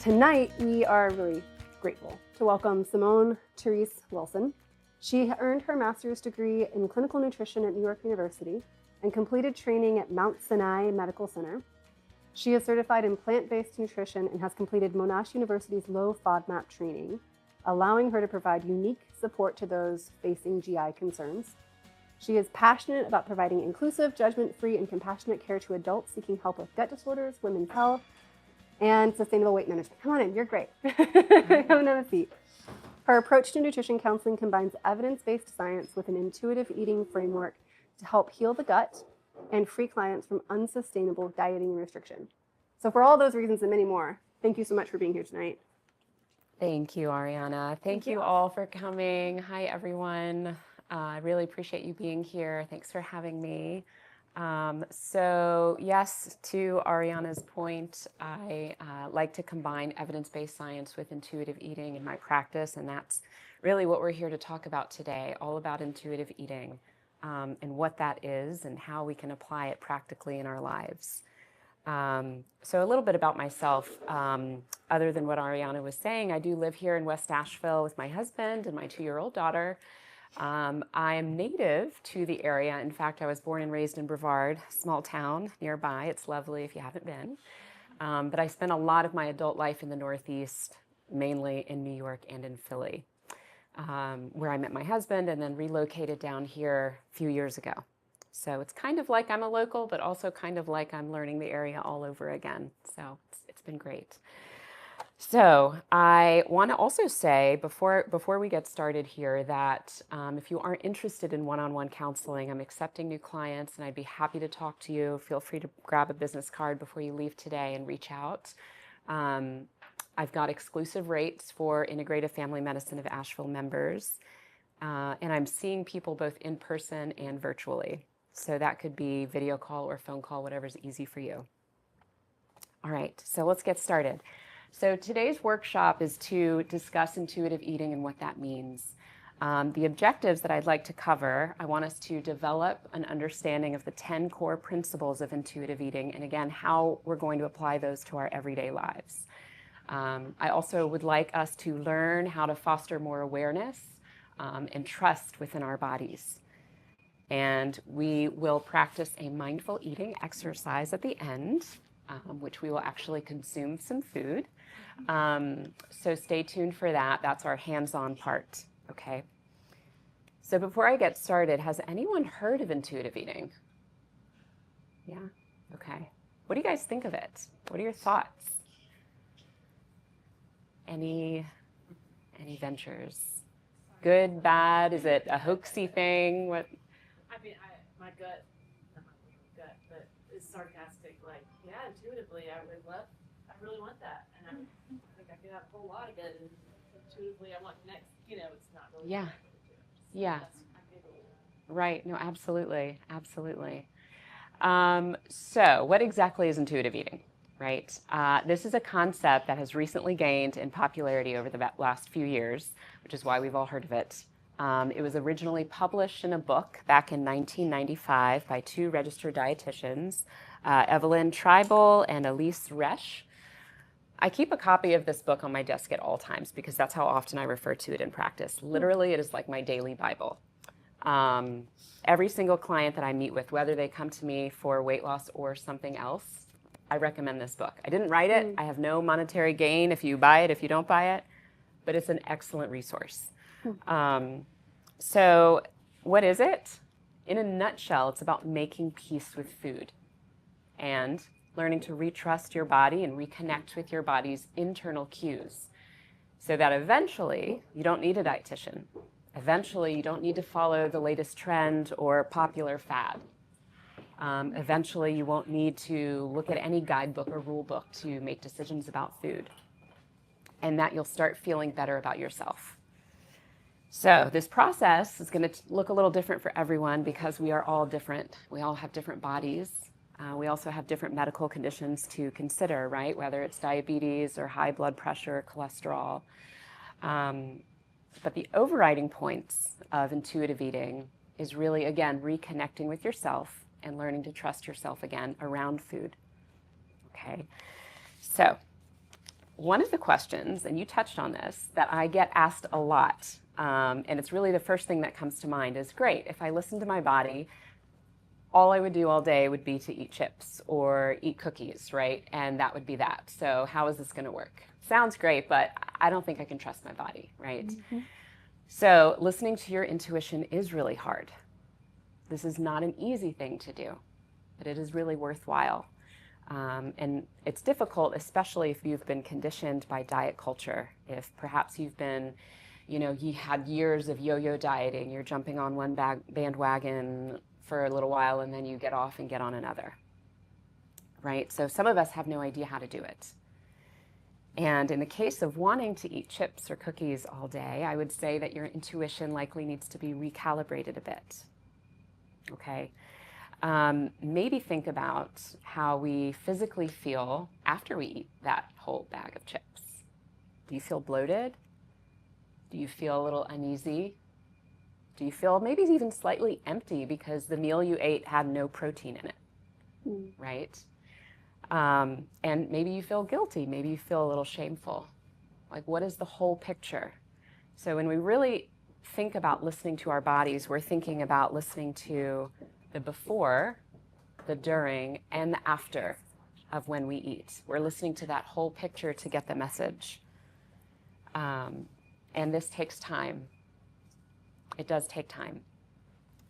Tonight, we are really grateful to welcome Simone Wilson. She earned her master's degree in clinical nutrition at New York University and completed training at Mount Sinai Medical Center. She is certified in plant-based nutrition and has completed Monash University's low FODMAP training, allowing her to provide unique support to those facing GI concerns. She is passionate about providing inclusive, judgment-free, and compassionate care to adults seeking help with gut disorders, women's health, and sustainable weight management. Come on in, you're great. Come and have a seat. Her approach to nutrition counseling combines evidence-based science with an intuitive eating framework to help heal the gut and free clients from unsustainable dieting and restriction. So for all those reasons and many more, thank you so much for being here tonight. Thank you, Ariana. Thank you all for coming. Hi, everyone. I really appreciate you being here. Thanks for having me. So yes, to Ariana's point, I like to combine evidence-based science with intuitive eating in my practice, and that's really what we're here to talk about today, all about intuitive eating and what that is and how we can apply it practically in our lives. So a little bit about myself, other than what Ariana was saying, I do live here in West Asheville with my husband and my 2-year-old daughter. I am native to the area. In fact, I was born and raised in Brevard, small town nearby. It's lovely if you haven't been. But I spent a lot of my adult life in the Northeast, mainly in New York and in Philly, where I met my husband and then relocated down here a few years ago. So it's kind of like I'm a local, but also kind of like I'm learning the area all over again. So it's been great. So I want to also say before we get started here that if you aren't interested in one-on-one counseling, I'm accepting new clients and I'd be happy to talk to you. Feel free to grab a business card before you leave today and reach out. I've got exclusive rates for Integrative Family Medicine of Asheville members, and I'm seeing people both in person and virtually. So that could be video call or phone call, whatever's easy for you. All right, so let's get started. So today's workshop is to discuss intuitive eating and what that means. The objectives that I'd like to cover, I want us to develop an understanding of the 10 core principles of intuitive eating and again, how we're going to apply those to our everyday lives. I also would like us to learn how to foster more awareness and trust within our bodies. And we will practice a mindful eating exercise at the end, which we will actually consume some food. So stay tuned for that. That's our hands-on part, okay? So before I get started, has anyone heard of intuitive eating? Yeah? Okay. What do you guys think of it? What are your thoughts? Any ventures? Good, bad? Is it a hoaxy thing? What? I mean, my gut, not my gut, but it's sarcastic. Like, yeah, intuitively, I really want that, and I think I could have a whole lot of it. And intuitively, I want next. You know, it's not really. Yeah. Yeah. Right. No, absolutely, absolutely. So, what exactly is intuitive eating? Right. This is a concept that has recently gained in popularity over the last few years, which is why we've all heard of it. It was originally published in a book back in 1995 by 2 registered dietitians, Evelyn Tribal and Elise Resch. I keep a copy of this book on my desk at all times because that's how often I refer to it in practice. Literally, it is like my daily Bible. Every single client that I meet with, whether they come to me for weight loss or something else, I recommend this book. I didn't write it. I have no monetary gain if you buy it, if you don't buy it, but it's an excellent resource. So what is it? In a nutshell, it's about making peace with food and learning to retrust your body and reconnect with your body's internal cues so that eventually you don't need a dietitian. Eventually, you don't need to follow the latest trend or popular fad. Eventually, you won't need to look at any guidebook or rule book to make decisions about food, and that you'll start feeling better about yourself. So this process is going to look a little different for everyone because we are all different. We all have different bodies. We also have different medical conditions to consider, right? Whether it's diabetes or high blood pressure, cholesterol. But the overriding points of intuitive eating is really, again, reconnecting with yourself and learning to trust yourself again around food. Okay, so one of the questions, and you touched on this, that I get asked a lot, and it's really the first thing that comes to mind is, great, if I listen to my body, all I would do all day would be to eat chips or eat cookies, right? And that would be that. So how is this going to work? Sounds great, but I don't think I can trust my body, right? Mm-hmm. So listening to your intuition is really hard. This is not an easy thing to do, but it is really worthwhile. And it's difficult, especially if you've been conditioned by diet culture. If perhaps you've been, you had years of yo-yo dieting, you're jumping on one bandwagon for a little while and then you get off and get on another, right? So some of us have no idea how to do it. And in the case of wanting to eat chips or cookies all day, I would say that your intuition likely needs to be recalibrated a bit, okay? Maybe think about how we physically feel after we eat that whole bag of chips. Do you feel bloated? Do you feel a little uneasy? Do you feel maybe even slightly empty because the meal you ate had no protein in it, right? And maybe you feel guilty. Maybe you feel a little shameful. Like, what is the whole picture? So when we really think about listening to our bodies, we're thinking about listening to the before, the during, and the after of when we eat. We're listening to that whole picture to get the message. And this takes time. It does take time.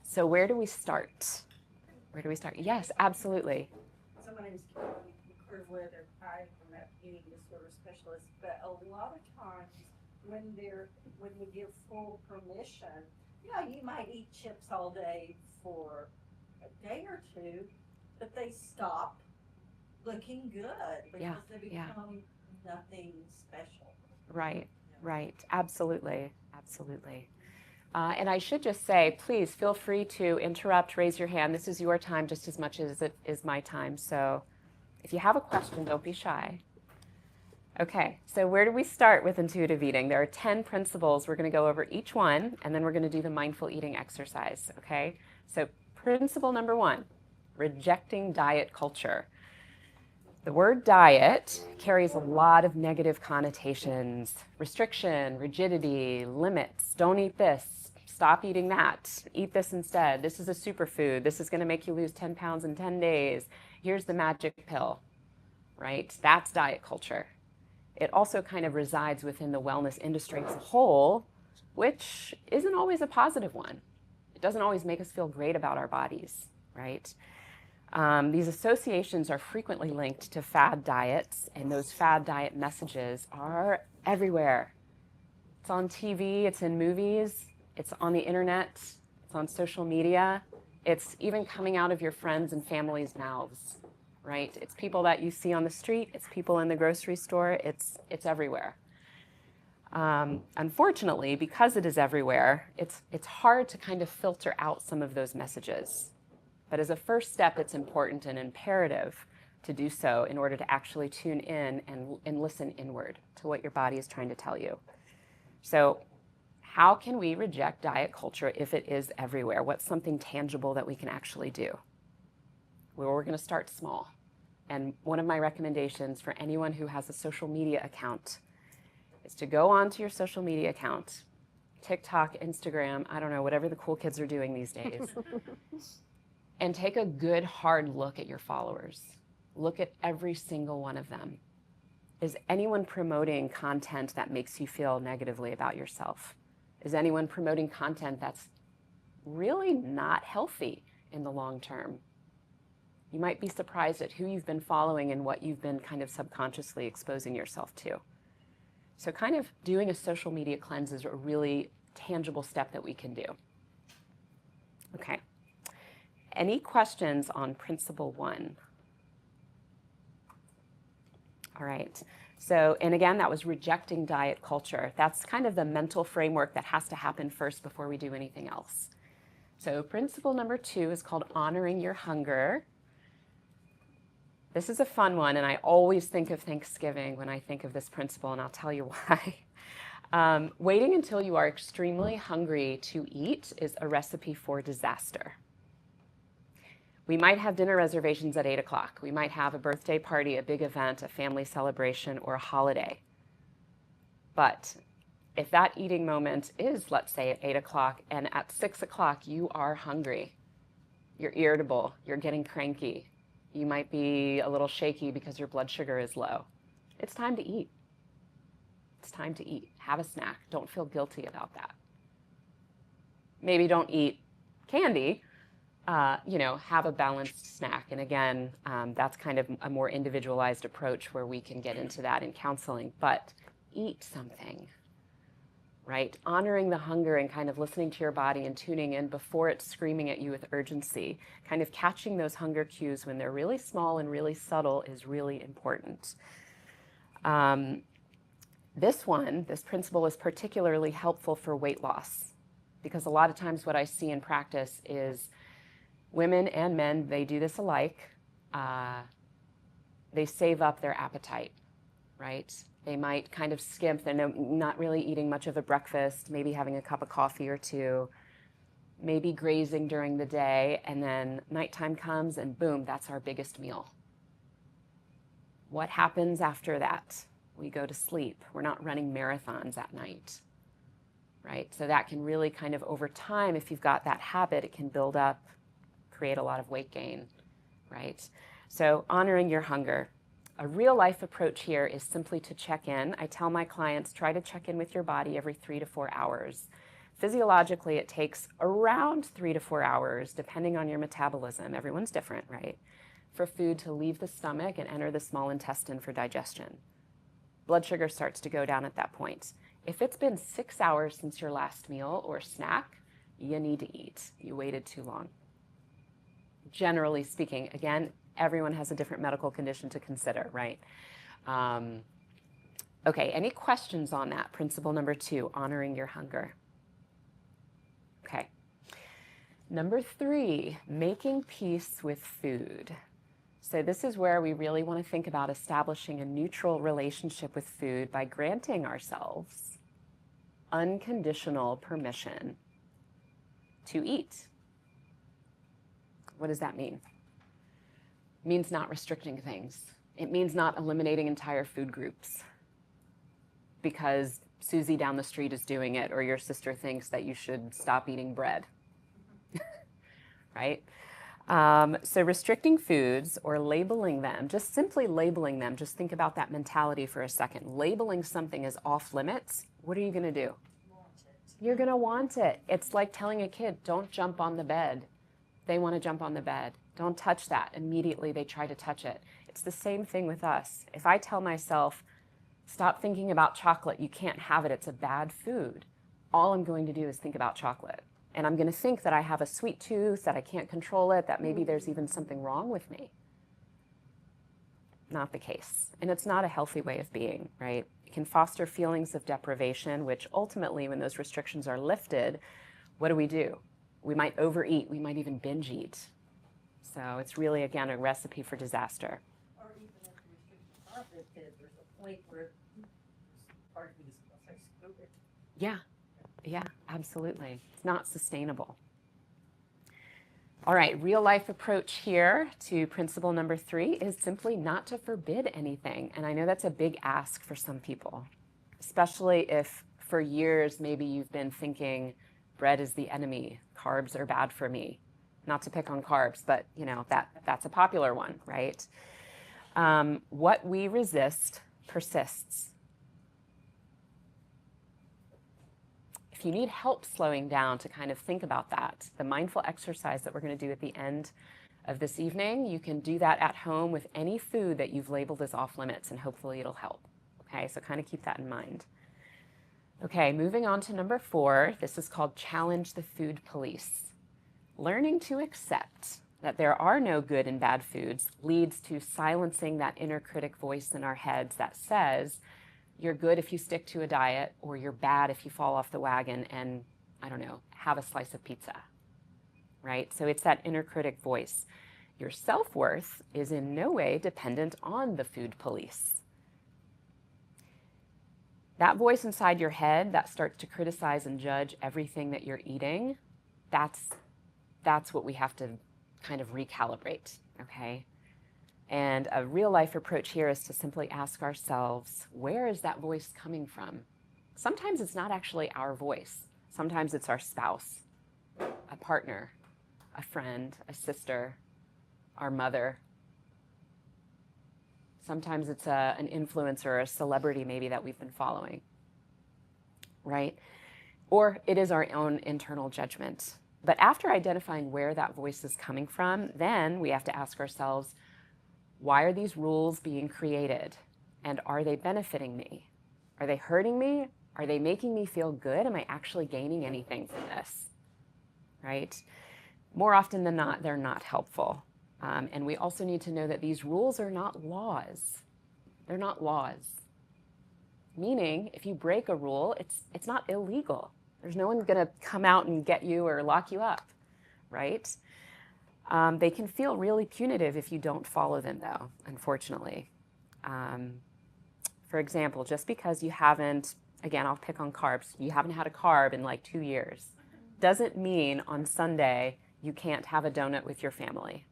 So where do we start? Where do we start? Yes, absolutely. So my name is Carolyn. I'm an eating disorder specialist, but a lot of times when we give full permission, you might eat chips all day for a day or two, but they stop looking good because they become nothing special. Right, right. Absolutely, absolutely. And I should just say, please feel free to interrupt, raise your hand. This is your time just as much as it is my time. So if you have a question, don't be shy. Okay, so where do we start with intuitive eating? There are 10 principles. We're going to go over each one, and then we're going to do the mindful eating exercise, okay? So principle number 1, rejecting diet culture. The word diet carries a lot of negative connotations: restriction, rigidity, limits, don't eat this, stop eating that, eat this instead, this is a superfood, this is going to make you lose 10 pounds in 10 days, here's the magic pill, right? That's diet culture. It also kind of resides within the wellness industry as a whole, which isn't always a positive one. It doesn't always make us feel great about our bodies, right? These associations are frequently linked to fad diets, and those fad diet messages are everywhere. It's on TV, it's in movies, it's on the internet, it's on social media, it's even coming out of your friends' and family's mouths, right? It's people that you see on the street, it's people in the grocery store, it's everywhere. Unfortunately, because it is everywhere, it's hard to kind of filter out some of those messages. But as a first step, it's important and imperative to do so in order to actually tune in and listen inward to what your body is trying to tell you. So how can we reject diet culture if it is everywhere? What's something tangible that we can actually do? Well, we're going to start small. And one of my recommendations for anyone who has a social media account is to go onto your social media account, TikTok, Instagram, I don't know, whatever the cool kids are doing these days, and take a good hard look at your followers. Look at every single one of them. Is anyone promoting content that makes you feel negatively about yourself? Is anyone promoting content that's really not healthy in the long term? You might be surprised at who you've been following and what you've been kind of subconsciously exposing yourself to. So kind of doing a social media cleanse is a really tangible step that we can do. Okay. Any questions on principle 1? All right. So, and again, that was rejecting diet culture. That's kind of the mental framework that has to happen first before we do anything else. So principle number 2 is called honoring your hunger. This is a fun one, and I always think of Thanksgiving when I think of this principle, and I'll tell you why. Waiting until you are extremely hungry to eat is a recipe for disaster. We might have dinner reservations at 8 o'clock. We might have a birthday party, a big event, a family celebration, or a holiday. But if that eating moment is, let's say, at 8 o'clock, and at 6 o'clock you are hungry, you're irritable, you're getting cranky, you might be a little shaky because your blood sugar is low, it's time to eat. It's time to eat. Have a snack. Don't feel guilty about that. Maybe don't eat candy, have a balanced snack. And again, that's kind of a more individualized approach where we can get into that in counseling, but eat something, right? Honoring the hunger and kind of listening to your body and tuning in before it's screaming at you with urgency, kind of catching those hunger cues when they're really small and really subtle is really important. This principle is particularly helpful for weight loss, because a lot of times what I see in practice is women and men, they do this alike. They save up their appetite, right? They might kind of skimp. They're not really eating much of a breakfast, maybe having a cup of coffee or two, maybe grazing during the day, and then nighttime comes and boom, that's our biggest meal. What happens after that? We go to sleep. We're not running marathons at night, right? So that can really kind of over time, if you've got that habit, it can build up, create a lot of weight gain, right? So honoring your hunger. A real life approach here is simply to check in. I tell my clients, try to check in with your body every 3 to 4 hours. Physiologically, it takes around 3 to 4 hours, depending on your metabolism. Everyone's different, right? For food to leave the stomach and enter the small intestine for digestion. Blood sugar starts to go down at that point. If it's been 6 hours since your last meal or snack, you need to eat. You waited too long. Generally speaking, again, everyone has a different medical condition to consider, right? Okay, any questions on that? Principle number 2, honoring your hunger. Okay. Number 3, making peace with food. So this is where we really want to think about establishing a neutral relationship with food by granting ourselves unconditional permission to eat. What does that mean? It means not restricting things. It means not eliminating entire food groups because Susie down the street is doing it or your sister thinks that you should stop eating bread, right? So restricting foods or labeling them, just simply labeling them, just think about that mentality for a second. Labeling something as off limits, what are you going to do? You're going to want it. It's like telling a kid, don't jump on the bed. They want to jump on the bed. Don't touch that. Immediately they try to touch it. It's the same thing with us. If I tell myself, stop thinking about chocolate, you can't have it, it's a bad food, all I'm going to do is think about chocolate. And I'm going to think that I have a sweet tooth, that I can't control it, that maybe there's even something wrong with me. Not the case. And it's not a healthy way of being, right? It can foster feelings of deprivation, which ultimately, when those restrictions are lifted, what do? We might overeat. We might even binge eat. So it's really, again, a recipe for disaster. Or even if the restrictions are lifted, there's a point where part of it is stupid. Yeah, absolutely. It's not sustainable. All right, real life approach here to principle number 3 is simply not to forbid anything. And I know that's a big ask for some people, especially if for years maybe you've been thinking bread is the enemy, carbs are bad for me. Not to pick on carbs, but that's a popular one, right? What we resist persists. If you need help slowing down to kind of think about that, the mindful exercise that we're going to do at the end of this evening, you can do that at home with any food that you've labeled as off limits, and hopefully it'll help. Okay, so kind of keep that in mind. Okay, moving on to number 4, this is called challenge the food police. Learning to accept that there are no good and bad foods leads to silencing that inner critic voice in our heads that says, you're good if you stick to a diet, or you're bad if you fall off the wagon and, have a slice of pizza, right? So it's that inner critic voice. Your self-worth is in no way dependent on the food police. That voice inside your head that starts to criticize and judge everything that you're eating, that's what we have to kind of recalibrate, okay? And a real life approach here is to simply ask ourselves, where is that voice coming from? Sometimes it's not actually our voice. Sometimes it's our spouse, a partner, a friend, a sister, our mother. Sometimes it's an influencer, a celebrity maybe that we've been following, right? Or it is our own internal judgment. But after identifying where that voice is coming from, then we have to ask ourselves, why are these rules being created? And are they benefiting me? Are they hurting me? Are they making me feel good? Am I actually gaining anything from this, right? More often than not, they're not helpful. And we also need to know that these rules are not laws. They're not laws. Meaning, if you break a rule, it's not illegal. There's no one going to come out and get you or lock you up, right? They can feel really punitive if you don't follow them, though, unfortunately. For example, just because you haven't, again, I'll pick on carbs, you haven't had a carb in like 2 years, doesn't mean on Sunday you can't have a donut with your family.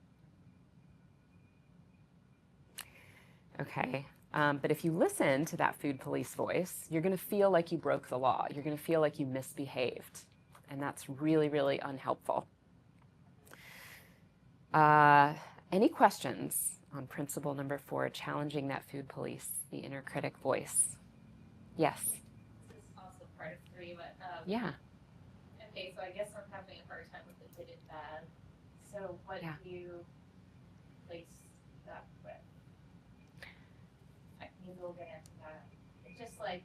Okay, but if you listen to that food police voice, you're going to feel like you broke the law. You're going to feel like you misbehaved, and that's really, really unhelpful. Any questions on principle number 4, challenging that food police, the inner critic voice? Yes? This is also part of 3, but Yeah. okay, so I guess I'm having a hard time with the good and bad. So what Yeah. do you place that with? Maybe we'll get into that. It's just like,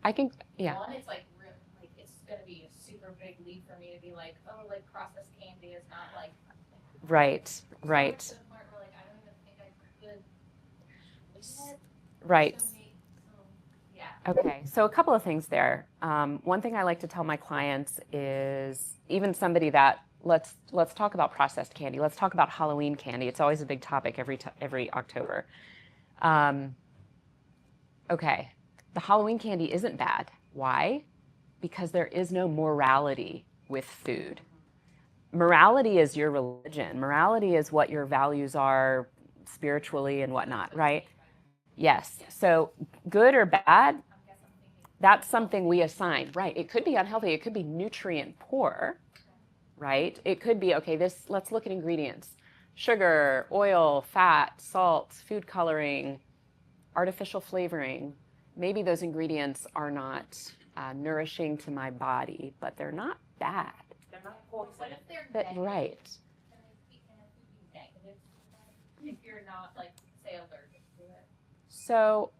I can, yeah. one, it's like real, like it's gonna be a super big leap for me to be like, oh, like processed candy is not like. Right, right. To the point where like I don't even think I could eat it. Right. Yeah. Okay, so a couple of things there. One thing I like to tell my clients is, even somebody that, let's talk about processed candy. Let's talk about Halloween candy. It's always a big topic every October. Okay, the Halloween candy isn't bad. Why? Because there is no morality with food. Morality is your religion. Morality is what your values are spiritually and whatnot, right? Yes. So good or bad, that's something we assign, right? It could be unhealthy. It could be nutrient poor, right? It could be, okay, let's look at ingredients. Sugar, oil, fat, salt, food coloring, artificial flavoring. Maybe those ingredients are not nourishing to my body, but they're not bad. They're not poison. What if they're But, negative? right. Can they be negative if you're not like say allergic to it? So,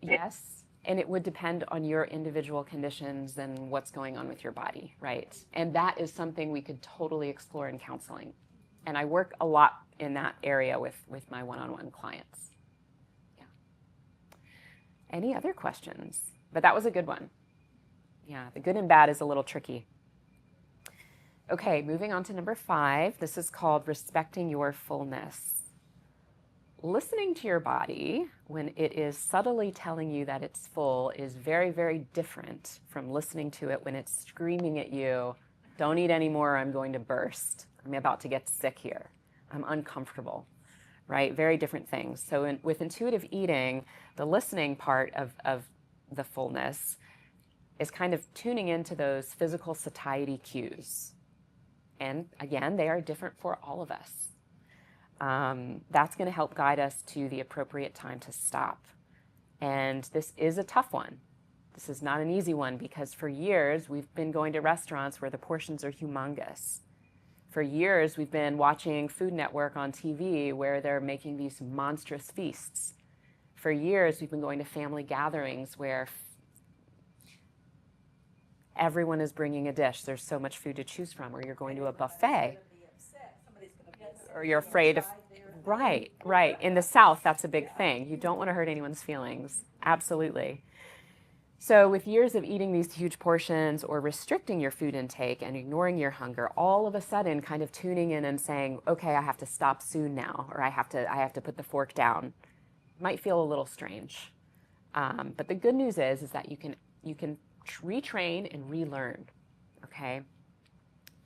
yes, and it would depend on your individual conditions and what's going on with your body, right? And that is something we could totally explore in counseling. And I work a lot in that area with my one-on-one clients. Yeah. Any other questions? But that was a good one. Yeah, the good and bad is a little tricky. Okay, moving on to number 5. This is called respecting your fullness. Listening to your body when it is subtly telling you that it's full is very, very different from listening to it when it's screaming at you, don't eat anymore, I'm going to burst. I'm about to get sick here. I'm uncomfortable, right? Very different things. So with intuitive eating, the listening part of the fullness is kind of tuning into those physical satiety cues. And again, they are different for all of us. That's going to help guide us to the appropriate time to stop. And this is a tough one. This is not an easy one because for years we've been going to restaurants where the portions are humongous. For years we've been watching Food Network on TV where they're making these monstrous feasts. For years we've been going to family gatherings where everyone is bringing a dish. There's so much food to choose from, or you're going to a buffet. Or you're afraid of, right. In the South, that's a big thing. You don't want to hurt anyone's feelings. Absolutely. So with years of eating these huge portions or restricting your food intake and ignoring your hunger, all of a sudden kind of tuning in and saying, okay, I have to stop soon now, or I have to put the fork down, might feel a little strange. But the good news is that you can retrain and relearn, okay?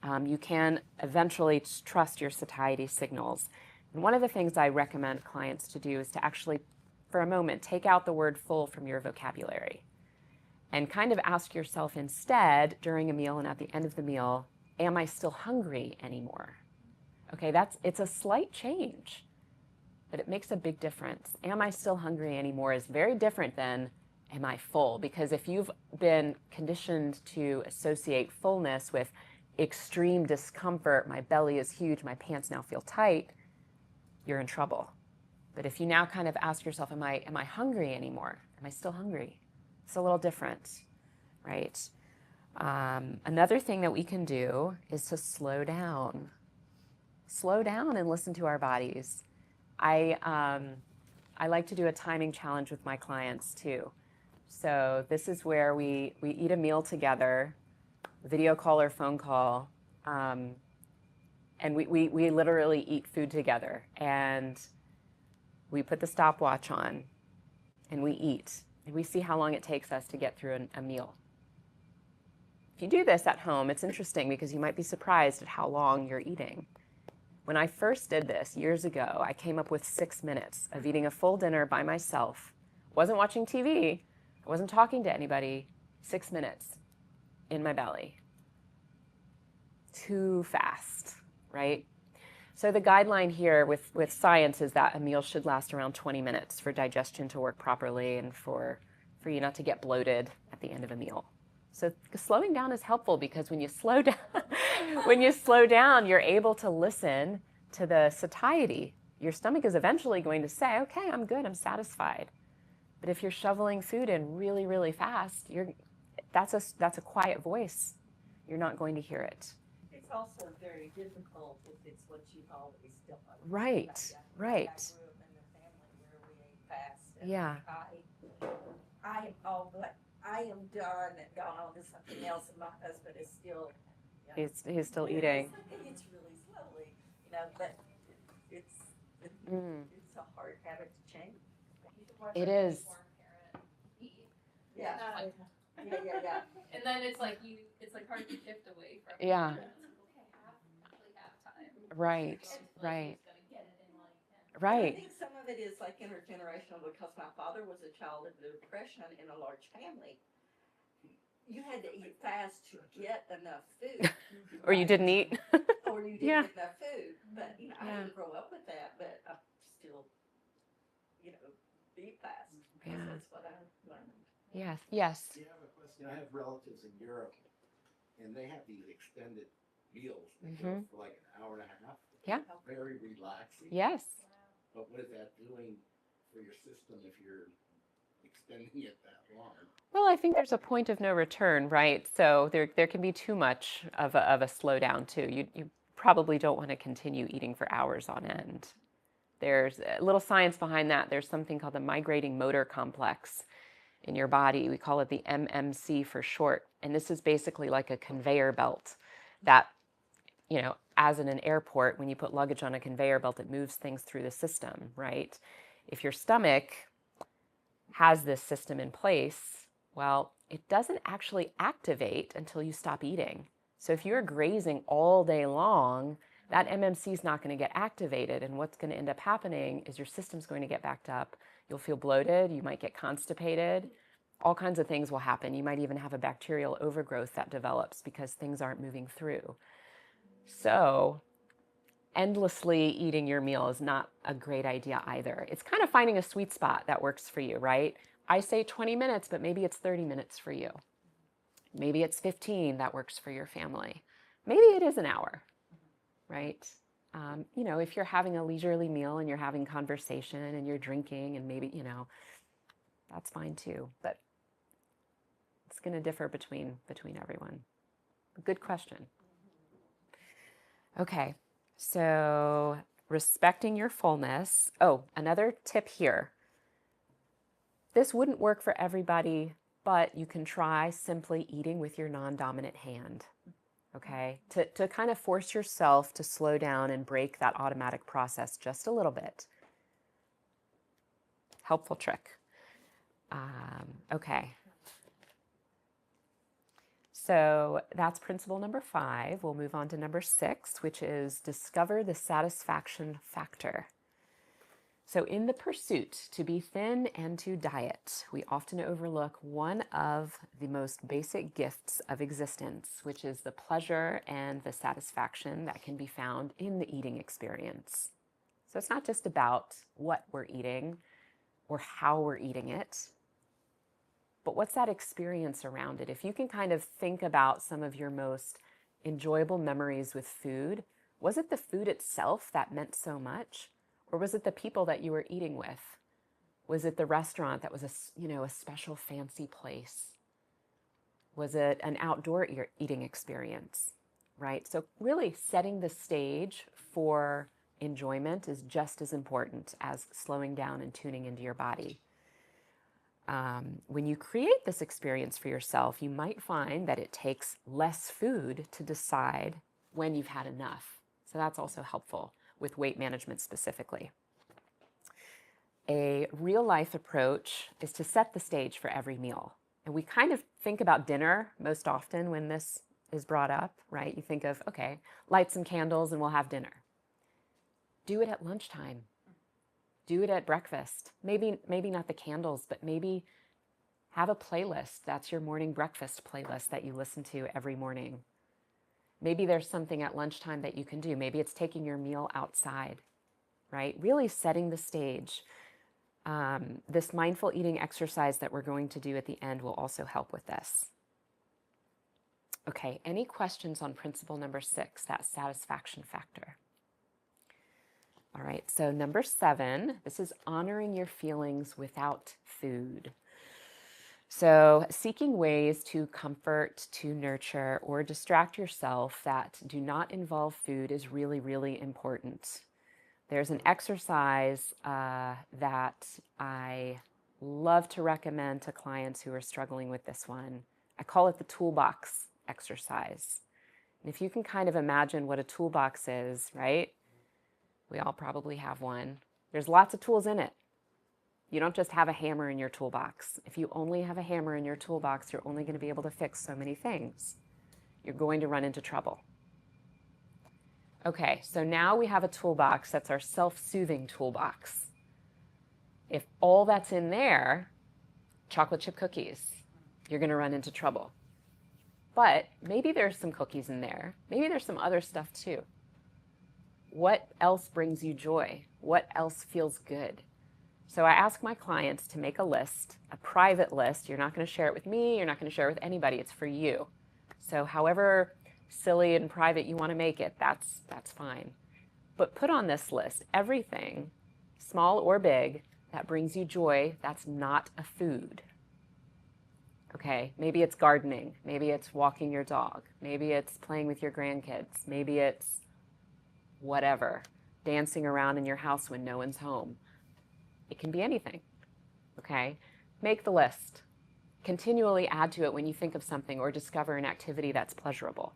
You can eventually trust your satiety signals. And one of the things I recommend clients to do is to actually, for a moment, take out the word full from your vocabulary and kind of ask yourself instead during a meal and at the end of the meal, am I still hungry anymore? Okay, it's a slight change, but it makes a big difference. Am I still hungry anymore is very different than am I full? Because if you've been conditioned to associate fullness with extreme discomfort, my belly is huge, my pants now feel tight, you're in trouble. But if you now kind of ask yourself, am I hungry anymore? Am I still hungry? It's a little different, right? Another thing that we can do is to slow down. Slow down and listen to our bodies. I like to do a timing challenge with my clients too. So this is where we eat a meal together, video call or phone call, and we literally eat food together. And we put the stopwatch on and we eat. And we see how long it takes us to get through a meal. If you do this at home, it's interesting because you might be surprised at how long you're eating. When I first did this years ago, I came up with 6 minutes of eating a full dinner by myself. Wasn't watching TV. I wasn't talking to anybody. 6 minutes in my belly. Too fast, right? So the guideline here with science is that a meal should last around 20 minutes for digestion to work properly and for you not to get bloated at the end of a meal. So slowing down is helpful because when you slow down, you're able to listen to the satiety. Your stomach is eventually going to say, okay, I'm good, I'm satisfied. But if you're shoveling food in really, really fast, that's a quiet voice. You're not going to hear it. It's also very difficult if it's what you've always done. Right, right. I grew up in a family where we ate fast. And Yeah. I am done and gone on to something else, and my husband is still. He's still eating. It's really slowly, but it's a hard habit to change. It is. Yeah. Yeah. And then it's like hard to shift away from it. Yeah. Okay, I actually have time. Right, Like, right, who's gonna get it in like 10? I right. think some of it is like intergenerational because my father was a child of the Depression in a large family. You had to eat fast to get enough food. Or you didn't eat. Or you didn't Yeah. get enough food. But, I Yeah. didn't grow up with that, but I still, eat fast. Yeah. That's what I learned. Yes. Yeah, I have a question. I have relatives in Europe, and they have these extended meals. They go for like an hour and a half. Yeah. Very relaxing. Yes. But what is that doing for your system if you're extending it that long? Well, I think there's a point of no return, right? So there can be too much of a slowdown too. You probably don't want to continue eating for hours on end. There's a little science behind that. There's something called the migrating motor complex in your body. We call it the MMC for short. And this is basically like a conveyor belt that, as in an airport, when you put luggage on a conveyor belt, it moves things through the system, right? If your stomach has this system in place, well, it doesn't actually activate until you stop eating. So if you're grazing all day long, that MMC is not going to get activated. And what's going to end up happening is your system's going to get backed up. You'll feel bloated. You might get constipated. All kinds of things will happen. You might even have a bacterial overgrowth that develops because things aren't moving through. So endlessly eating your meal is not a great idea either. It's kind of finding a sweet spot that works for you, right? I say 20 minutes, but maybe it's 30 minutes for you. Maybe it's 15 that works for your family. Maybe it is an hour, right? If you're having a leisurely meal and you're having conversation and you're drinking and maybe, that's fine too. But it's going to differ between everyone. Good question. Okay. So respecting your fullness. Oh, another tip here. This wouldn't work for everybody, but you can try simply eating with your non-dominant hand, okay? To kind of force yourself to slow down and break that automatic process just a little bit. Helpful trick. Okay. So that's principle number 5. We'll move on to number 6, which is discover the satisfaction factor. So in the pursuit to be thin and to diet, we often overlook one of the most basic gifts of existence, which is the pleasure and the satisfaction that can be found in the eating experience. So it's not just about what we're eating or how we're eating it, but what's that experience around it? If you can kind of think about some of your most enjoyable memories with food, was it the food itself that meant so much? Or was it the people that you were eating with? Was it the restaurant that was a special fancy place? Was it an outdoor eating experience, right? So really setting the stage for enjoyment is just as important as slowing down and tuning into your body. When you create this experience for yourself, you might find that it takes less food to decide when you've had enough. So that's also helpful with weight management specifically. A real-life approach is to set the stage for every meal. And we kind of think about dinner most often when this is brought up, right? You think of, okay, light some candles and we'll have dinner. Do it at lunchtime. Do it at breakfast. Maybe not the candles, but maybe have a playlist. That's your morning breakfast playlist that you listen to every morning. Maybe there's something at lunchtime that you can do. Maybe it's taking your meal outside, right? Really setting the stage. This mindful eating exercise that we're going to do at the end will also help with this. Okay, any questions on principle number 6, that satisfaction factor? All right, so number 7, this is honoring your feelings without food. So seeking ways to comfort, to nurture, or distract yourself that do not involve food is really, really important. There's an exercise that I love to recommend to clients who are struggling with this one. I call it the toolbox exercise. And if you can kind of imagine what a toolbox is, right? We all probably have one. There's lots of tools in it. You don't just have a hammer in your toolbox. If you only have a hammer in your toolbox, you're only going to be able to fix so many things. You're going to run into trouble. Okay, so now we have a toolbox that's our self-soothing toolbox. If all that's in there, chocolate chip cookies, you're going to run into trouble. But maybe there's some cookies in there. Maybe there's some other stuff too. What else brings you joy? What else feels good? So I ask my clients to make a list, a private list. You're not going to share it with me. You're not going to share it with anybody. It's for you. So however silly and private you want to make it, that's fine. But put on this list everything, small or big, that brings you joy that's not a food. Okay, maybe it's gardening. Maybe it's walking your dog. Maybe it's playing with your grandkids. Maybe it's whatever, dancing around in your house when no one's home. It can be anything, okay? Make the list. Continually add to it when you think of something or discover an activity that's pleasurable.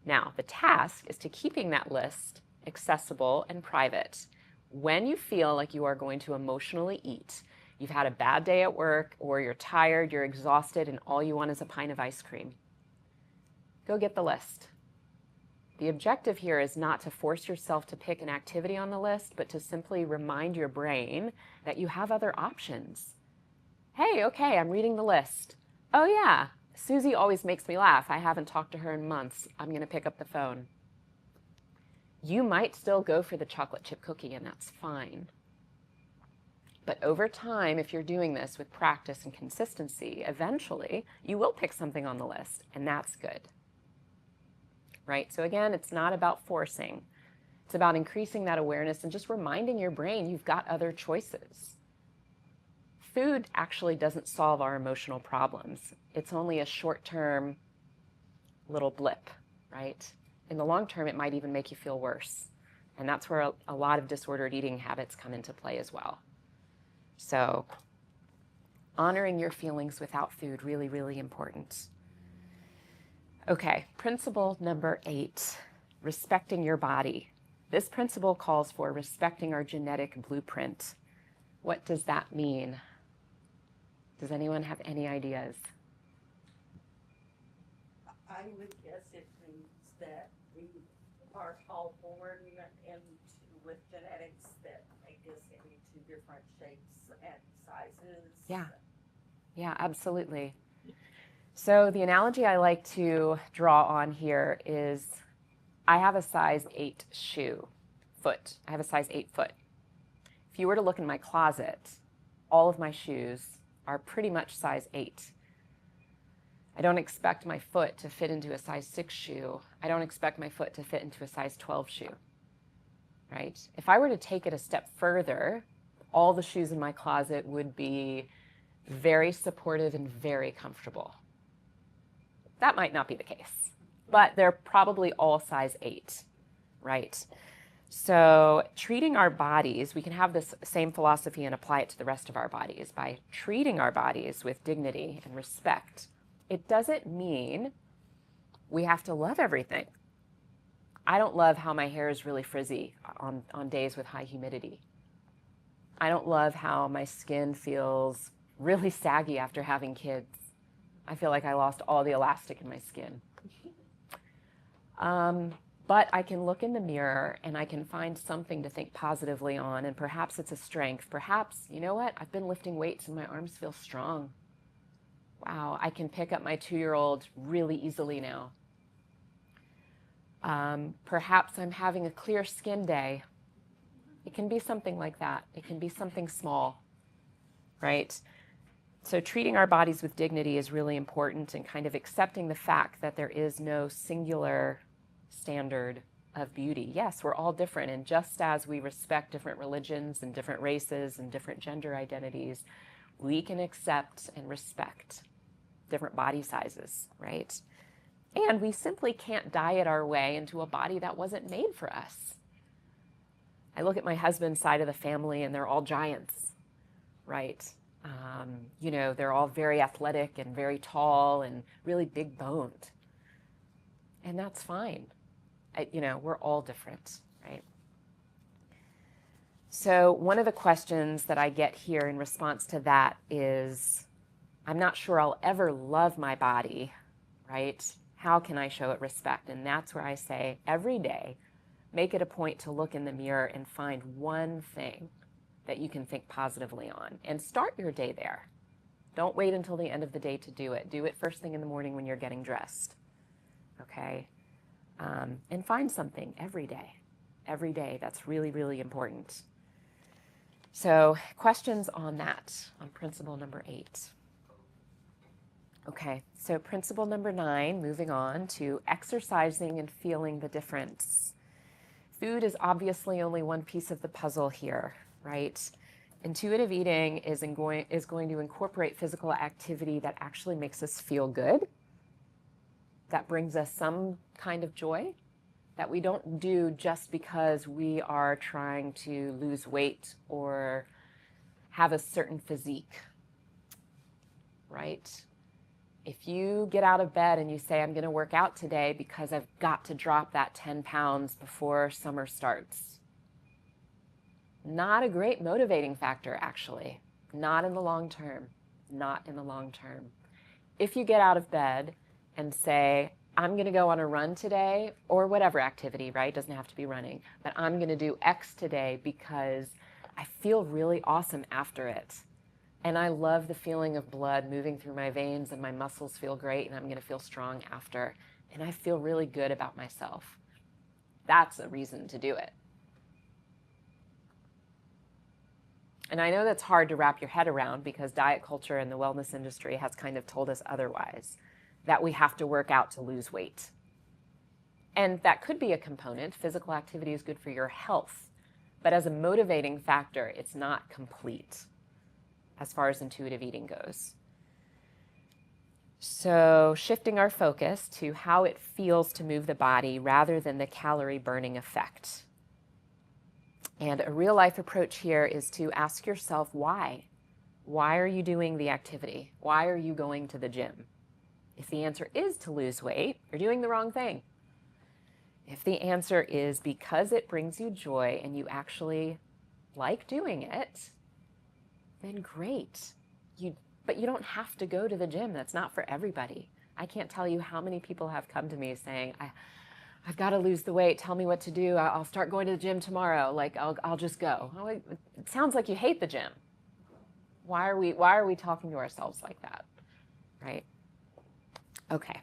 Now, the task is to keeping that list accessible and private. When you feel like you are going to emotionally eat, you've had a bad day at work, or you're tired, you're exhausted, and all you want is a pint of ice cream, go get the list. The objective here is not to force yourself to pick an activity on the list, but to simply remind your brain that you have other options. Hey, okay, I'm reading the list. Oh yeah, Susie always makes me laugh. I haven't talked to her in months. I'm going to pick up the phone. You might still go for the chocolate chip cookie, and that's fine. But over time, if you're doing this with practice and consistency, eventually you will pick something on the list, and that's good. Right? So again, it's not about forcing. It's about increasing that awareness and just reminding your brain you've got other choices. Food actually doesn't solve our emotional problems. It's only a short-term little blip, right? In the long term, it might even make you feel worse. And that's where a lot of disordered eating habits come into play as well. So honoring your feelings without food, really, really important. Okay, principle number 8, respecting your body. This principle calls for respecting our genetic blueprint. What does that mean? Does anyone have any ideas? I would guess it means that we are all born and with genetics that make us into different shapes and sizes. Yeah. Yeah, absolutely. So the analogy I like to draw on here is I have a size 8 foot. I have a size 8 foot. If you were to look in my closet, all of my shoes are pretty much size 8. I don't expect my foot to fit into a size 6 shoe. I don't expect my foot to fit into a size 12 shoe, right? If I were to take it a step further, all the shoes in my closet would be very supportive and very comfortable. That might not be the case, but they're probably all size 8, right? So treating our bodies, we can have this same philosophy and apply it to the rest of our bodies by treating our bodies with dignity and respect. It doesn't mean we have to love everything. I don't love how my hair is really frizzy on days with high humidity. I don't love how my skin feels really saggy after having kids. I feel like I lost all the elastic in my skin. But I can look in the mirror and I can find something to think positively on, and perhaps it's a strength. Perhaps, you know what? I've been lifting weights and my arms feel strong. Wow, I can pick up my 2-year-old really easily now. Perhaps I'm having a clear skin day. It can be something like that. It can be something small, right? So treating our bodies with dignity is really important, and kind of accepting the fact that there is no singular standard of beauty. Yes, we're all different, and just as we respect different religions and different races and different gender identities, we can accept and respect different body sizes, right? And we simply can't diet our way into a body that wasn't made for us. I look at my husband's side of the family and they're all giants, right? You know, they're all very athletic and very tall and really big boned. And that's fine. You know, we're all different, right? So one of the questions that I get here in response to that is, I'm not sure I'll ever love my body, right? How can I show it respect? And that's where I say every day, make it a point to look in the mirror and find one thing that you can think positively on, and start your day there. Don't wait until the end of the day to do it. Do it first thing in the morning when you're getting dressed, okay? And find something every day. Every day, that's really, really important. So questions on that, on principle number 8. Okay, so principle number 9, moving on to exercising and feeling the difference. Food is obviously only one piece of the puzzle here, right? Intuitive eating is going to incorporate physical activity that actually makes us feel good, that brings us some kind of joy, that we don't do just because we are trying to lose weight or have a certain physique, right? If you get out of bed and you say, I'm going to work out today because I've got to drop that 10 pounds before summer starts, not a great motivating factor, actually. Not in the long term. Not in the long term. If you get out of bed and say, I'm going to go on a run today, or whatever activity, right? Doesn't have to be running, but I'm going to do X today because I feel really awesome after it. And I love the feeling of blood moving through my veins and my muscles feel great and I'm going to feel strong after. And I feel really good about myself. That's a reason to do it. And I know that's hard to wrap your head around because diet culture and the wellness industry has kind of told us otherwise, that we have to work out to lose weight. And that could be a component. Physical activity is good for your health. But as a motivating factor, it's not complete as far as intuitive eating goes. So shifting our focus to how it feels to move the body rather than the calorie burning effect. And a real life approach here is to ask yourself why. Why are you doing the activity? Why are you going to the gym? If the answer is to lose weight, you're doing the wrong thing. If the answer is because it brings you joy and you actually like doing it, then great. But you don't have to go to the gym. That's not for everybody. I can't tell you how many people have come to me saying, I've got to lose the weight. Tell me what to do. I'll start going to the gym tomorrow. Like, I'll just go. Oh, it sounds like you hate the gym. Why are we talking to ourselves like that, right? Okay,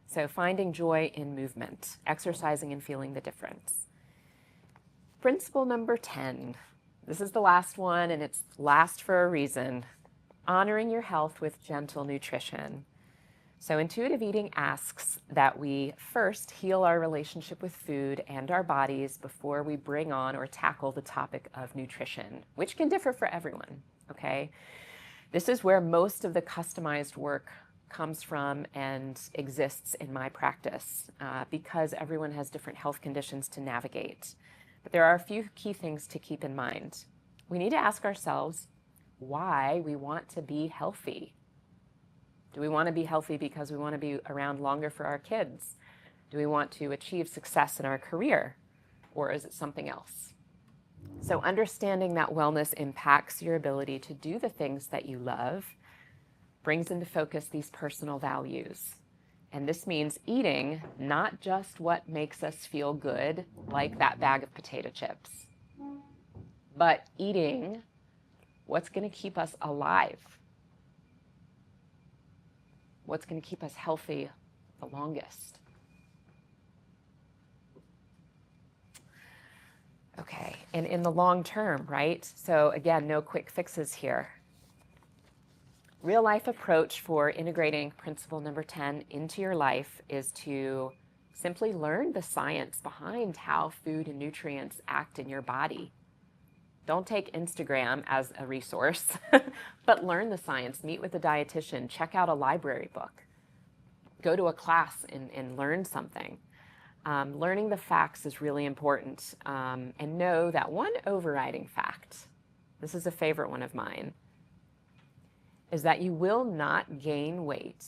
so finding joy in movement, exercising and feeling the difference. Principle number 10. This is the last one, and it's last for a reason. Honoring your health with gentle nutrition. So intuitive eating asks that we first heal our relationship with food and our bodies before we bring on or tackle the topic of nutrition, which can differ for everyone, okay? This is where most of the customized work comes from and exists in my practice because everyone has different health conditions to navigate. But there are a few key things to keep in mind. We need to ask ourselves why we want to be healthy. Do we want to be healthy because we want to be around longer for our kids? Do we want to achieve success in our career? Or is it something else? So understanding that wellness impacts your ability to do the things that you love brings into focus these personal values. And this means eating not just what makes us feel good, like that bag of potato chips, but eating what's going to keep us alive. What's going to keep us healthy the longest. Okay, and in the long term, right? So again, no quick fixes here. Real life approach for integrating principle number 10 into your life is to simply learn the science behind how food and nutrients act in your body. Don't take Instagram as a resource, but learn the science, meet with a dietitian, check out a library book, go to a class and learn something. Learning the facts is really important, and know that one overriding fact, this is a favorite one of mine, is that you will not gain weight.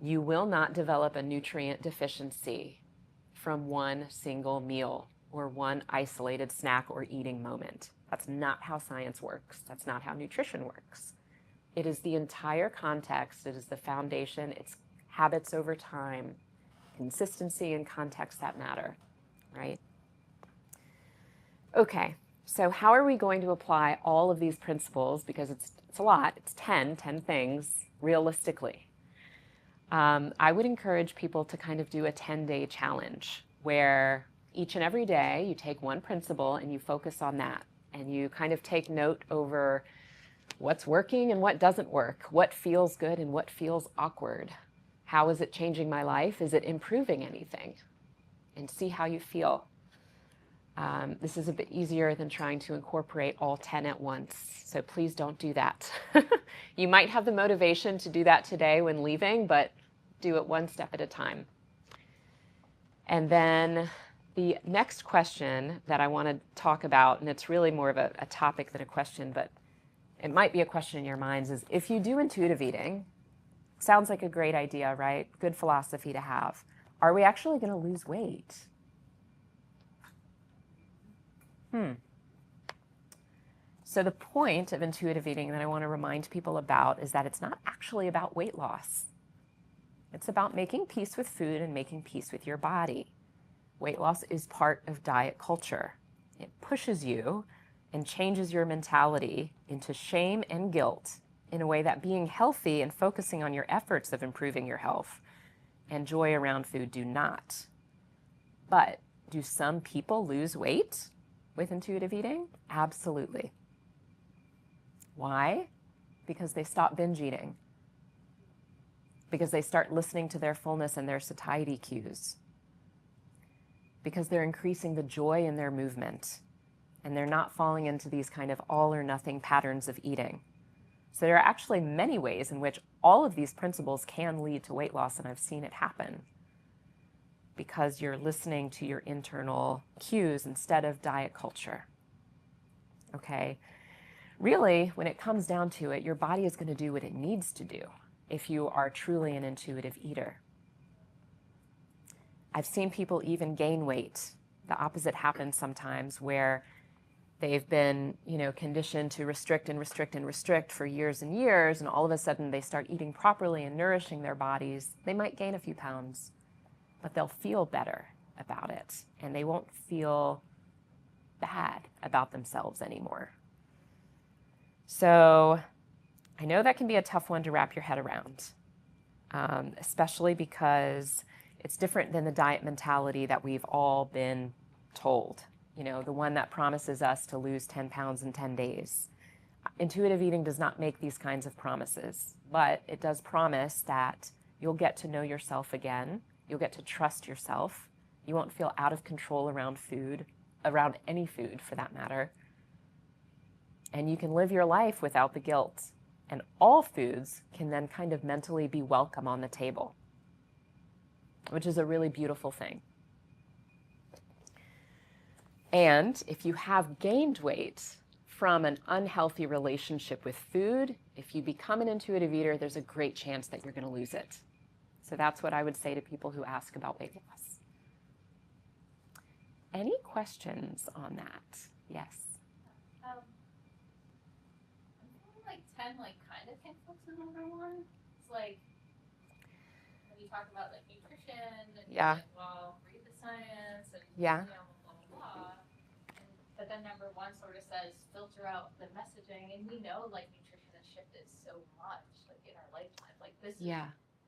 You will not develop a nutrient deficiency from one single meal or one isolated snack or eating moment. That's not how science works. That's not how nutrition works. It is the entire context. It is the foundation. It's habits over time, consistency and context that matter, right? Okay, so how are we going to apply all of these principles? Because it's a lot. It's 10 things realistically. I would encourage people to kind of do a 10-day challenge where each and every day you take one principle and you focus on that. And you kind of take note over what's working and what doesn't work, what feels good and what feels awkward. How is it changing my life? Is it improving anything? And see how you feel. This is a bit easier than trying to incorporate all 10 at once, so please don't do that. You might have the motivation to do that today when leaving, but do it one step at a time. And then the next question that I want to talk about, and it's really more of a topic than a question, but it might be a question in your minds, is if you do intuitive eating, sounds like a great idea, right? Good philosophy to have. Are we actually going to lose weight? So the point of intuitive eating that I want to remind people about is that it's not actually about weight loss. It's about making peace with food and making peace with your body. Weight loss is part of diet culture. It pushes you and changes your mentality into shame and guilt in a way that being healthy and focusing on your efforts of improving your health and joy around food do not. But do some people lose weight with intuitive eating? Absolutely. Why? Because they stop binge eating. Because they start listening to their fullness and their satiety cues. Because they're increasing the joy in their movement. And they're not falling into these kind of all or nothing patterns of eating. So there are actually many ways in which all of these principles can lead to weight loss, and I've seen it happen. Because you're listening to your internal cues instead of diet culture. Okay? Really, when it comes down to it, your body is going to do what it needs to do if you are truly an intuitive eater. I've seen people even gain weight. The opposite happens sometimes where they've been, conditioned to restrict and restrict and restrict for years and years, and all of a sudden they start eating properly and nourishing their bodies, they might gain a few pounds, but they'll feel better about it, and they won't feel bad about themselves anymore. So I know that can be a tough one to wrap your head around, especially because it's different than the diet mentality that we've all been told. The one that promises us to lose 10 pounds in 10 days. Intuitive eating does not make these kinds of promises, but it does promise that you'll get to know yourself again. You'll get to trust yourself. You won't feel out of control around food, around any food for that matter. And you can live your life without the guilt. And all foods can then kind of mentally be welcome on the table, which is a really beautiful thing. And if you have gained weight from an unhealthy relationship with food, if you become an intuitive eater, there's a great chance that you're going to lose it. So that's what I would say to people who ask about weight loss. Any questions on that? Yes. I'm feeling like 10 kind of conflicts over one. It's like when you talk about nutrition and Yeah. Read the science and Yeah. blah blah blah. But then number one sort of says filter out the messaging, and we know nutrition has shifted so much in our lifetime. This is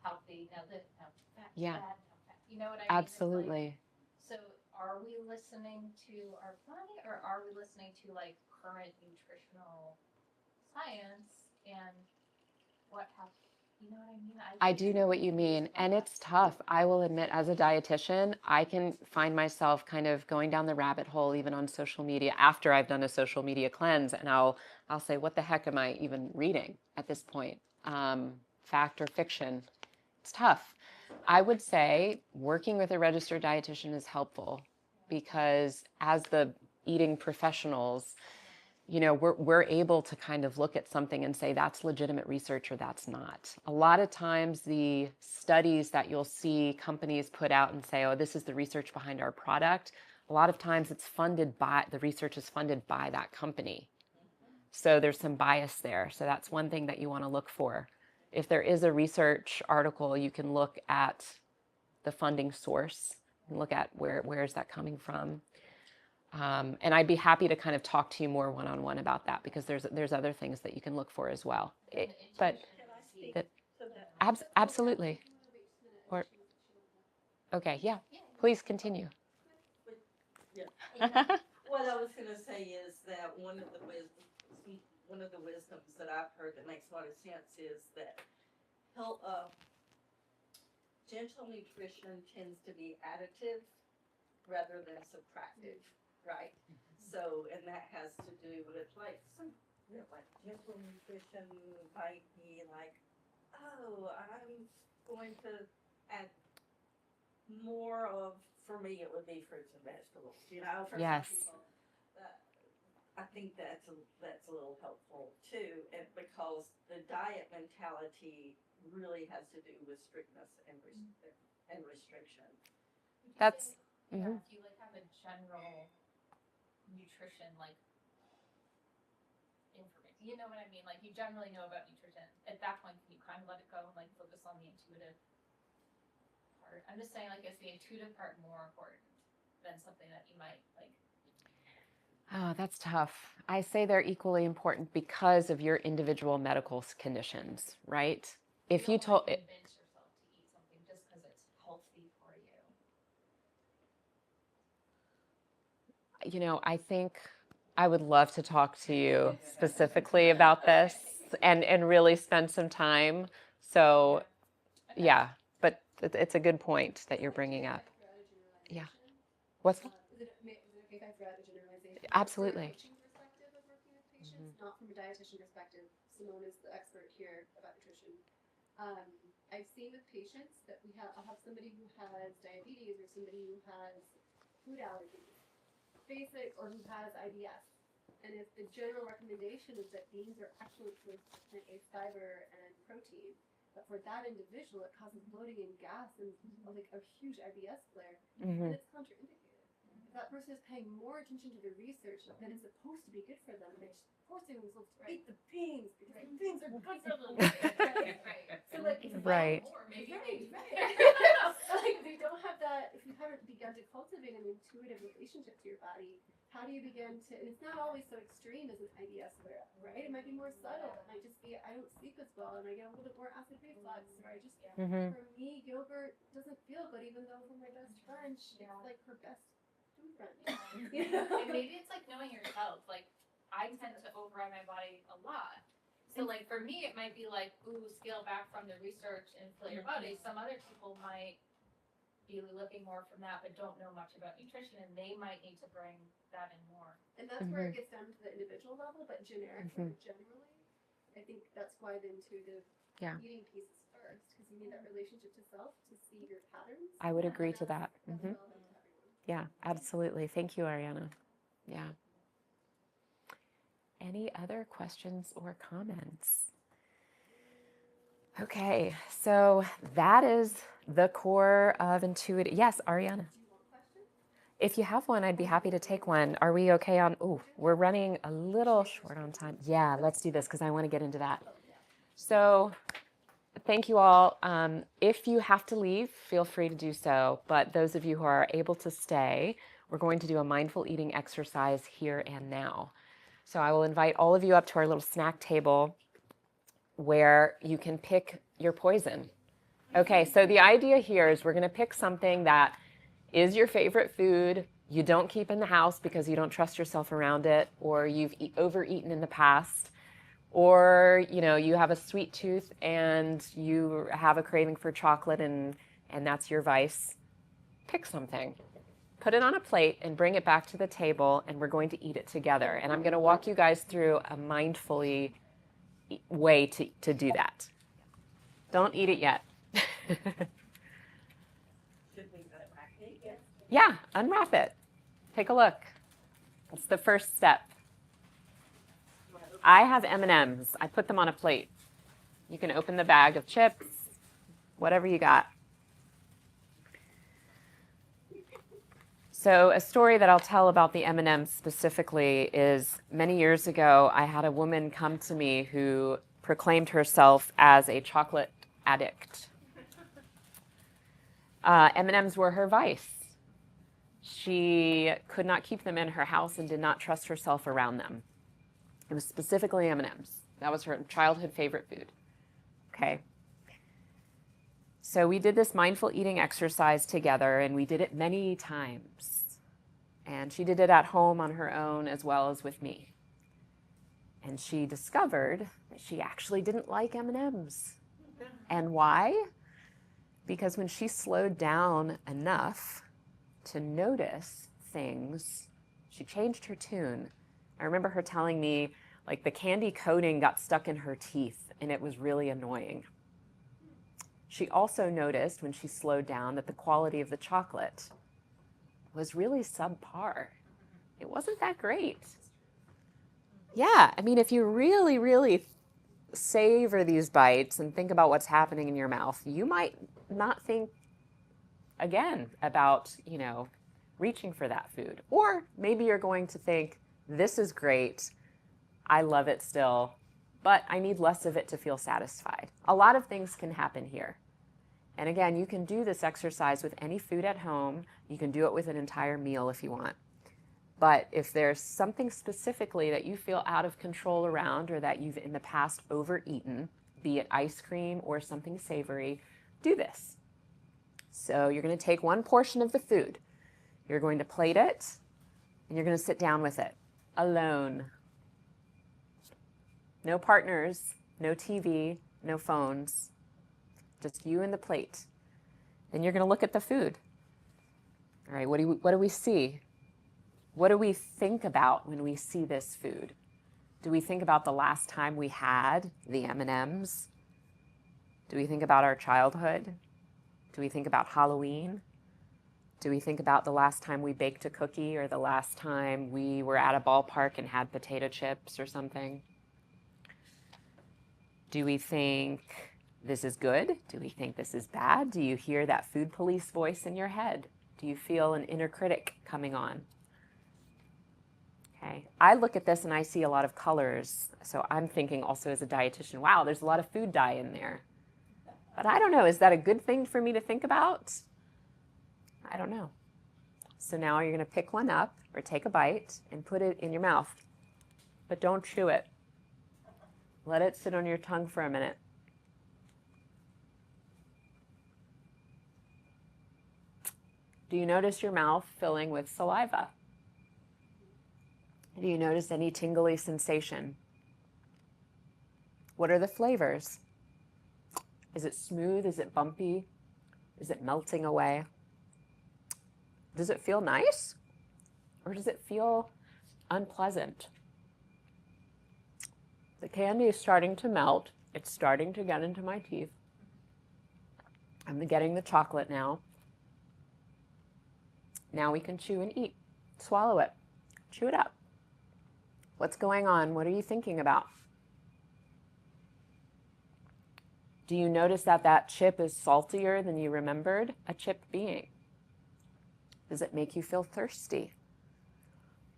healthy, now this, now fat, Yeah. bad, now fat. You know what I mean? Absolutely. So are we listening to our body, or are we listening to current nutritional science and what have, you know what I mean? I do know what you mean, and it's tough. I will admit, as a dietitian, I can find myself kind of going down the rabbit hole even on social media after I've done a social media cleanse, and I'll say, what the heck am I even reading at this point? Fact or fiction? It's tough. I would say working with a registered dietitian is helpful because as the eating professionals, we're able to kind of look at something and say that's legitimate research or that's not. A lot of times the studies that you'll see companies put out and say, oh, this is the research behind our product. A lot of times the research is funded by that company. So there's some bias there. So that's one thing that you want to look for. If there is a research article, you can look at the funding source and look at where is that coming from. And I'd be happy to kind of talk to you more one-on-one about that because there's other things that you can look for as well. Absolutely. Okay, yeah. Please continue. What I was going to say is that one of the wisdoms that I've heard that makes a lot of sense is that gentle nutrition tends to be additive rather than subtractive, right? So, and that has to do with gentle nutrition might be oh, I'm going to add more of, for me, it would be fruits and vegetables, for Yes. some people. I think that's a little helpful too, and because the diet mentality really has to do with strictness and restriction. That's if you have a general nutrition information, you know what I mean? You generally know about nutrition. At that point, can you kind of let it go and focus on the intuitive part? I'm just saying, is the intuitive part more important than something that you might Oh, that's tough. I say they're equally important because of your individual medical conditions, right? If you told convince yourself to eat something just because it's healthy for you. I think I would love to talk to you specifically about this and really spend some time. So, yeah, but it's a good point that you're bringing up. Yeah. What's that? Is it okay if I throw out a generalization? Absolutely. From a coaching perspective of working with patients, not from a dietitian perspective. Simone is the expert here about nutrition. I've seen with patients that I'll have somebody who has diabetes or somebody who has food allergies, basic, or who has IBS. And if the general recommendation is that beans are excellent sources of plant-based fiber and protein, but for that individual it causes bloating and gas and a huge IBS flare, then it's contraindicated. If that person is paying more attention to the research that is supposed to be good for them. They're forcing themselves to eat the beans because the beans are good for them. Right. So like, if Right. More, maybe. like, if you don't have that, if you haven't begun to cultivate an intuitive relationship to your body, how do you begin to? And it's not always so extreme as an IBS, right? It might be more subtle. It might just be I don't sleep as well, and I get a little bit more acid reflux, or I just Mhm. for me yogurt doesn't feel good, even though for my best friend, it's like her best food friend. And maybe it's like knowing yourself. Like I tend to override my body a lot. So like for me, it might be like, ooh, scale back from the research and fill your body. Some other people might be looking more from that, but don't know much about nutrition, and they might need to bring that in more. And that's where it gets down to the individual level, but generally, I think that's why the intuitive eating piece is first, because you need that relationship to self to see your patterns. I would agree to that. That's relevant to everyone. Yeah, absolutely. Thank you, Ariana. Yeah. Any other questions or comments? Okay, so that is the core of intuitive. Yes, Ariana. If you have one, I'd be happy to take one. Are we okay on? Oh, we're running a little short on time. Yeah, let's do this because I want to get into that. So thank you all. If you have to leave, feel free to do so. But those of you who are able to stay, we're going to do a mindful eating exercise here and now. So I will invite all of you up to our little snack table where you can pick your poison. Okay, so the idea here is we're going to pick something that is your favorite food, you don't keep in the house because you don't trust yourself around it, or you've overeaten in the past, or you have a sweet tooth and you have a craving for chocolate and that's your vice. Pick something. Put it on a plate and bring it back to the table, and we're going to eat it together. And I'm going to walk you guys through a mindfully way to do that. Don't eat it yet. Yeah, unwrap it. Take a look. That's the first step. I have M&Ms. I put them on a plate. You can open the bag of chips, whatever you got. So a story that I'll tell about the M&Ms specifically is many years ago, I had a woman come to me who proclaimed herself as a chocolate addict. M&Ms were her vice. She could not keep them in her house and did not trust herself around them. It was specifically M&Ms. That was her childhood favorite food. Okay. So we did this mindful eating exercise together, and we did it many times. And she did it at home on her own as well as with me. And she discovered that she actually didn't like M&Ms. And why? Because when she slowed down enough to notice things, she changed her tune. I remember her telling me, like, the candy coating got stuck in her teeth, and it was really annoying. She also noticed when she slowed down that the quality of the chocolate was really subpar. It wasn't that great. Yeah, I mean, if you really, really savor these bites and think about what's happening in your mouth, you might not think again about, reaching for that food. Or maybe you're going to think, this is great, I love it still, but I need less of it to feel satisfied. A lot of things can happen here. And again, you can do this exercise with any food at home. You can do it with an entire meal if you want. But if there's something specifically that you feel out of control around, or that you've in the past overeaten, be it ice cream or something savory, do this. So you're going to take one portion of the food. You're going to plate it, and you're going to sit down with it alone. No partners, no TV, no phones. Just you and the plate. Then you're going to look at the food. All right, what do we see? What do we think about when we see this food? Do we think about the last time we had the M&Ms? Do we think about our childhood? Do we think about Halloween? Do we think about the last time we baked a cookie, or the last time we were at a ballpark and had potato chips or something? Do we think this is good? Do we think this is bad? Do you hear that food police voice in your head? Do you feel an inner critic coming on? Okay, I look at this and I see a lot of colors. So I'm thinking also as a dietitian, wow, there's a lot of food dye in there. But I don't know, is that a good thing for me to think about? I don't know. So now you're going to pick one up or take a bite and put it in your mouth. But don't chew it. Let it sit on your tongue for a minute. Do you notice your mouth filling with saliva? Do you notice any tingly sensation? What are the flavors? Is it smooth? Is it bumpy? Is it melting away? Does it feel nice? Or does it feel unpleasant? The candy is starting to melt. It's starting to get into my teeth. I'm getting the chocolate now. Now we can chew and eat. Swallow it. Chew it up. What's going on? What are you thinking about? Do you notice that that chip is saltier than you remembered a chip being? Does it make you feel thirsty?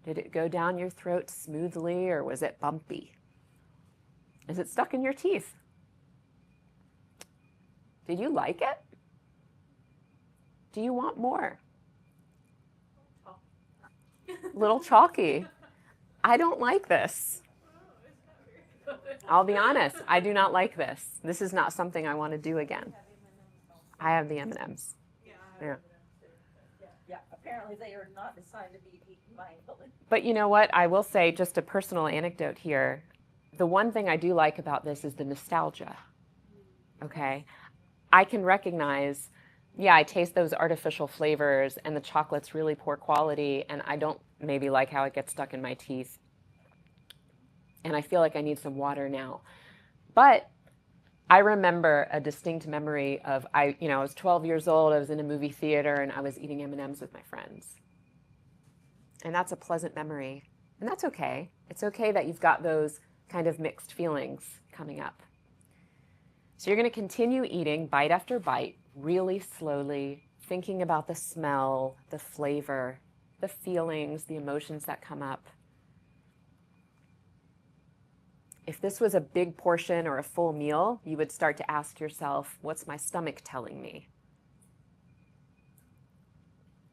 Did it go down your throat smoothly or was it bumpy? Is it stuck in your teeth? Did you like it? Do you want more? Little chalky. I don't like this. I'll be honest, I do not like this. This is not something I want to do again. I have the M&Ms. Yeah. Yeah, apparently they are not designed to be eaten mindfully. But you know what? I will say just a personal anecdote here. The one thing I do like about this is the nostalgia. Okay? I can recognize, yeah, I taste those artificial flavors and the chocolate's really poor quality and I don't maybe like how it gets stuck in my teeth. And I feel like I need some water now. But I remember a distinct memory of, I was 12 years old, I was in a movie theater and I was eating M&Ms with my friends. And that's a pleasant memory. And that's okay. It's okay that you've got those kind of mixed feelings coming up. So you're going to continue eating bite after bite, really slowly, thinking about the smell, the flavor, the feelings, the emotions that come up. If this was a big portion or a full meal, you would start to ask yourself, what's my stomach telling me?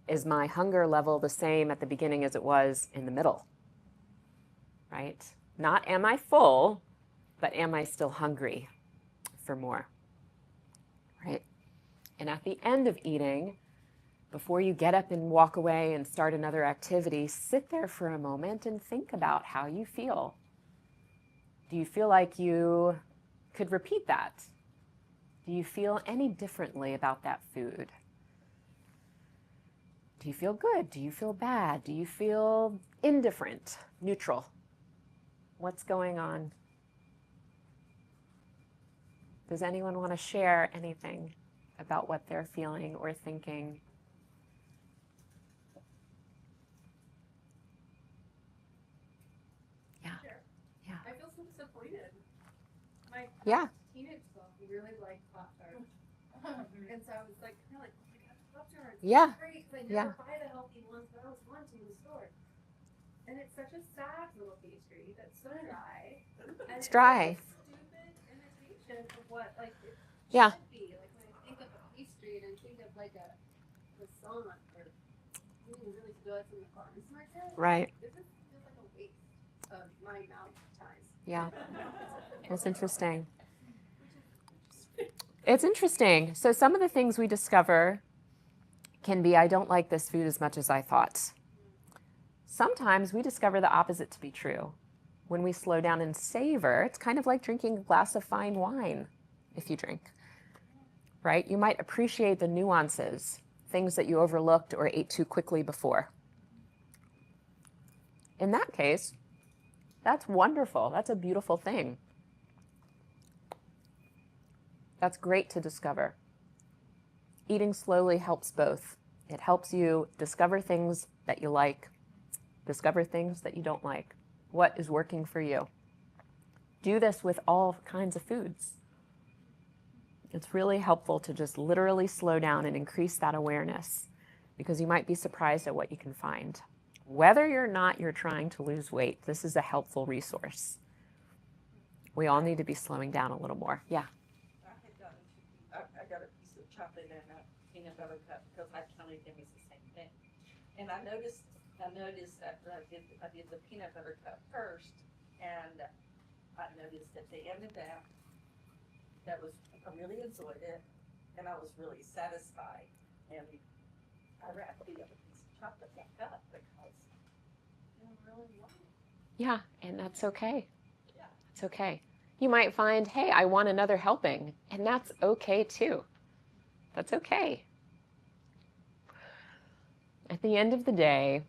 Is my hunger level the same at the beginning as it was in the middle? Right? Not am I full, but am I still hungry for more? Right? And at the end of eating, before you get up and walk away and start another activity, sit there for a moment and think about how you feel. Do you feel like you could repeat that? Do you feel any differently about that food? Do you feel good? Do you feel bad? Do you feel indifferent, neutral? What's going on? Does anyone want to share anything about what they're feeling or thinking? I feel so disappointed. My Yeah. teenage self really liked Pop-Tarts. And so I was like, kind of like, oh my God, Pop-Tarts. Yeah. Great, because I Yeah. never buy the healthy ones, but I was wanting in the store. And it's such a sad little pastry that's so dry. And It's dry. Like a stupid imitation of what like it Yeah. should be. Like when I think of a pastry and I think of like a croissant or something really good from the farmer's market. Right. This is feels like a waste of my mouth time. Yeah. That's interesting. It's interesting. So some of the things we discover can be, I don't like this food as much as I thought. Sometimes we discover the opposite to be true. When we slow down and savor, it's kind of like drinking a glass of fine wine if you drink, right? You might appreciate the nuances, things that you overlooked or ate too quickly before. In that case, that's wonderful. That's a beautiful thing. That's great to discover. Eating slowly helps both. It helps you discover things that you like, discover things that you don't like. What is working for you? Do this with all kinds of foods. It's really helpful to just literally slow down and increase that awareness. because you might be surprised at what you can find. Whether or not you're trying to lose weight, this is a helpful resource. We all need to be slowing down a little more. Yeah. I got a piece of chocolate and a peanut butter cup because I counted them as the same thing. And I noticed that I did the peanut butter cup first, and I noticed at the end of that, I really enjoyed it, and I was really satisfied. And I wrapped the other piece of chocolate back up because I didn't really want it. Yeah, and that's okay. Yeah. It's okay. You might find, hey, I want another helping, and that's okay too. That's okay. At the end of the day,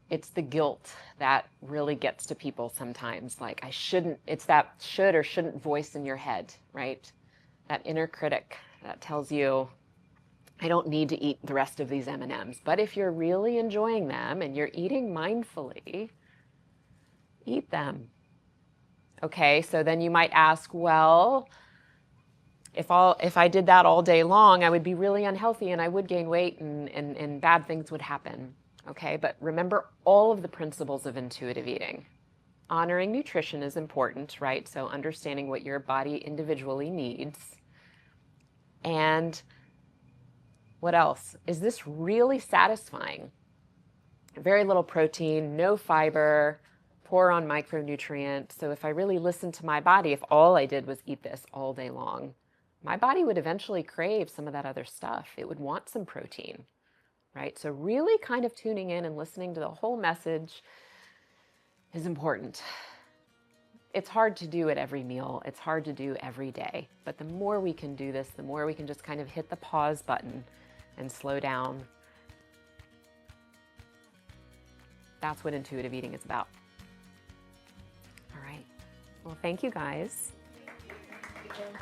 it's the guilt that really gets to people sometimes. Like, it's that should or shouldn't voice in your head, right? That inner critic that tells you, I don't need to eat the rest of these M&Ms. But if you're really enjoying them and you're eating mindfully, eat them. Okay, so then you might ask, well, if I did that all day long, I would be really unhealthy and I would gain weight and bad things would happen. Okay, but remember all of the principles of intuitive eating. Honoring nutrition is important, right? So understanding what your body individually needs. And what else? Is this really satisfying? Very little protein, no fiber, poor on micronutrients. So if I really listened to my body, if all I did was eat this all day long, my body would eventually crave some of that other stuff. It would want some protein, right? So really kind of tuning in and listening to the whole message is important. It's hard to do at every meal. It's hard to do every day. But the more we can do this, the more we can just kind of hit the pause button and slow down. That's what intuitive eating is about. All right. Well, thank you guys. Thank you.